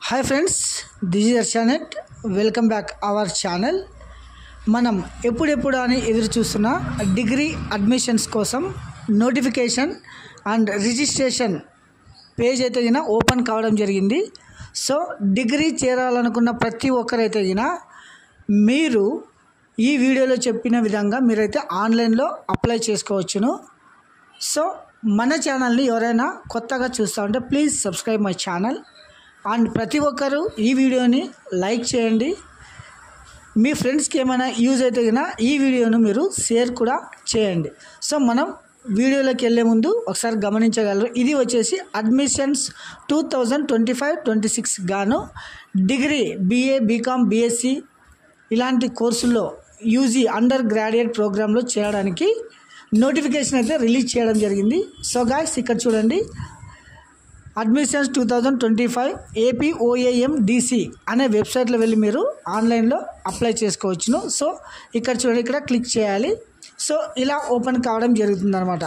Hi friends, this is Arshanet. Welcome back our channel. మనం ఎప్పుడెప్పుడు అని ఎదురు చూస్తున్న డిగ్రీ అడ్మిషన్స్ కోసం నోటిఫికేషన్ అండ్ రిజిస్ట్రేషన్ పేజ్ అయితే గిన ఓపెన్ కావడం జరిగింది. సో డిగ్రీ చేరాలనుకున్న ప్రతి ఒక్కరైతే గిన మీరు ఈ వీడియోలో చెప్పిన విధంగా మీరైతే ఆన్లైన్లో అప్లై చేసుకోవచ్చును. సో మన ఛానల్ని ఎవరైనా కొత్తగా చూస్తూ ఉంటే please subscribe my channel and ప్రతి ఒక్కరూ ఈ వీడియోని లైక్ చేయండి. మీ ఫ్రెండ్స్కి ఏమైనా యూజ్ అయితే కనుక ఈ వీడియోను మీరు షేర్ కూడా చేయండి. సో మనం వీడియోలోకి వెళ్ళే ముందు ఒకసారి గమనించగలరు, ఇది వచ్చేసి అడ్మిషన్స్ 2025-26 గాను డిగ్రీ BA, BCom, BSc ఇలాంటి కోర్సుల్లో యూజీ అండర్ గ్రాడ్యుయేట్ ప్రోగ్రాంలో చేరడానికి నోటిఫికేషన్ అయితే రిలీజ్ చేయడం జరిగింది. సో గాయ్స్ ఇక్కడ చూడండి, అడ్మిషన్స్ 2025 APOAMDC అనే వెబ్సైట్లో వెళ్ళి మీరు ఆన్లైన్లో అప్లై చేసుకోవచ్చును. సో ఇక్కడ చూడండి, ఇక్కడ క్లిక్ చేయాలి. సో ఇలా ఓపెన్ కావడం జరుగుతుంది అనమాట.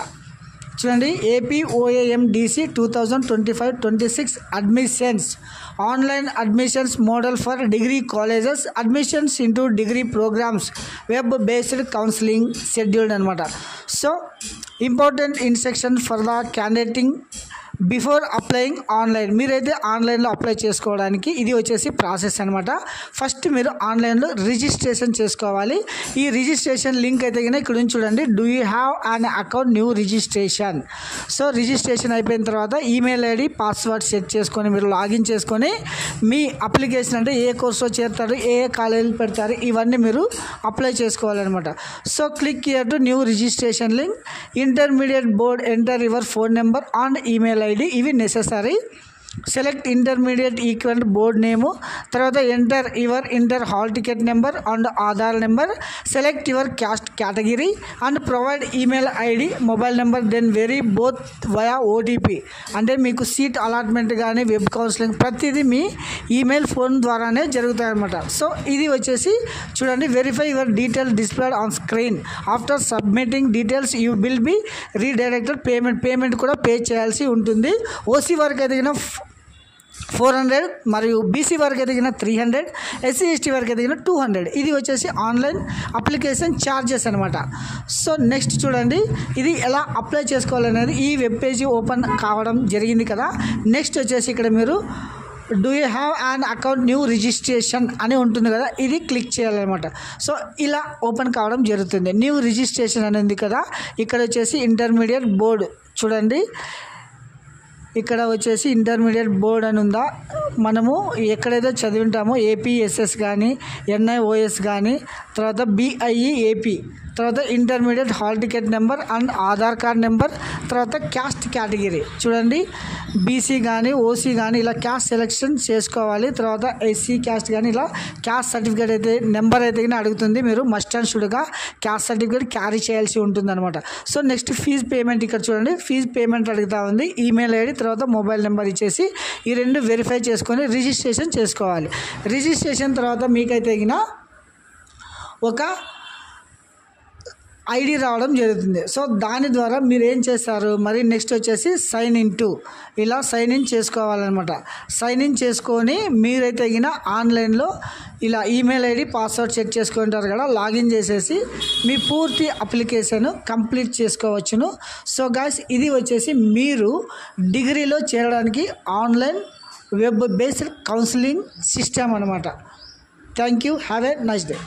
చూడండి, APOAMDC 2025-26 admissions online admissions model for degree colleges admissions into degree programmes web based counselling scheduled అనమాట. So important instruction for the candidating before applying online. మీరైతే ఆన్లైన్లో అప్లై చేసుకోవడానికి ఇది వచ్చేసి ప్రాసెస్ అనమాట. ఫస్ట్ మీరు ఆన్లైన్లో రిజిస్ట్రేషన్ చేసుకోవాలి. ఈ రిజిస్ట్రేషన్ లింక్ అయితే కనుక ఇక్కడ నుంచి చూడండి, do you have an account new registration. So registration అయిపోయిన తర్వాత ఈమెయిల్ ఐడి పాస్వర్డ్ సెట్ చేసుకొని మీరు లాగిన్ చేసుకొని మీ అప్లికేషన్ అంటే ఏ కోర్సులో చేరుతారు, ఏ కాలేజీలు పెడతారు, ఇవన్నీ మీరు అప్లై చేసుకోవాలన్నమాట. So click here to new registration link, intermediate board, enter your phone number and email ID, ఇవి necessary. Select intermediate equivalent board name, తర్వాత enter your inter hall ticket number and Aadhaar number, select your caste category and provide email ID, mobile number, then verify both via OTP. అంటే మీకు seat allotment కానీ web counselling ప్రతిదీ మీ email phone ద్వారానే జరుగుతాయి అన్నమాట. So ఇది వచ్చేసి చూడండి, verify your detail displayed on screen. After submitting details you will be redirected payment కూడా పే చేయాల్సి ఉంటుంది. OC వరకు ఎదిగిన 400 మరియు BC వరకు ఎదిగిన 300, SC ST వరకు ఎదిగిన 200. ఇది వచ్చేసి ఆన్లైన్ అప్లికేషన్ ఛార్జెస్ అనమాట. సో నెక్స్ట్ చూడండి, ఇది ఎలా అప్లై చేసుకోవాలనేది ఈ వెబ్ పేజీ ఓపెన్ కావడం జరిగింది కదా. నెక్స్ట్ వచ్చేసి ఇక్కడ మీరు do you have an account new registration అని ఉంటుంది కదా, ఇది క్లిక్ చేయాలన్నమాట. సో ఇలా ఓపెన్ కావడం జరుగుతుంది. న్యూ రిజిస్ట్రేషన్ అని ఉంది కదా, ఇక్కడ వచ్చేసి ఇంటర్మీడియట్ బోర్డు చూడండి, ఇక్కడ వచ్చేసి ఇంటర్మీడియట్ బోర్డ్ అని ఉందా, మనము ఎక్కడైతే చదివింటామో APSS కానీ NIOS కానీ, తర్వాత BIE AP, తర్వాత intermediate hall ticket number and Aadhaar card number, తర్వాత క్యాస్ట్ కేటగిరీ చూడండి, BC కానీ OC కానీ ఇలా క్యాస్ట్ సెలెక్షన్ చేసుకోవాలి. తర్వాత SC క్యాస్ట్ కానీ ఇలా క్యాస్ట్ సర్టిఫికేట్ అయితే నెంబర్ అయితే కానీ అడుగుతుంది, మీరు మస్ట్ అండ్ షుడ్గా క్యాస్ట్ సర్టిఫికేట్ క్యారీ చేయాల్సి ఉంటుంది అనమాట. సో నెక్స్ట్ ఫీజు పేమెంట్, ఇక్కడ చూడండి ఫీజు పేమెంట్ అడుగుతూ ఉంది. ఈమెయిల్ ఐడి తర్వాత మొబైల్ నెంబర్ ఇచ్చేసి ఈ రెండు వెరిఫై చేసుకొని రిజిస్ట్రేషన్ చేసుకోవాలి. రిజిస్ట్రేషన్ తర్వాత మీకైతే గిన ఒక ID రావడం జరుగుతుంది. సో దాని ద్వారా మీరు ఏం చేస్తారు, మరి నెక్స్ట్ వచ్చేసి సైన్ ఇన్ టు, ఇలా సైన్ ఇన్ చేసుకోవాలన్నమాట. సైన్ ఇన్ చేసుకొని మీరైతే గిన ఆన్లైన్లో ఇలా ఈమెయిల్ ఐడి పాస్వర్డ్ సెట్ చేసుకుంటారు కదా, లాగిన్ చేసేసి మీ పూర్తి అప్లికేషన్ కంప్లీట్ చేసుకోవచ్చును. సో గాయ్స్ ఇది వచ్చేసి మీరు డిగ్రీలో చేరడానికి online web based counselling system అనమాట. Thank you, have a nice day.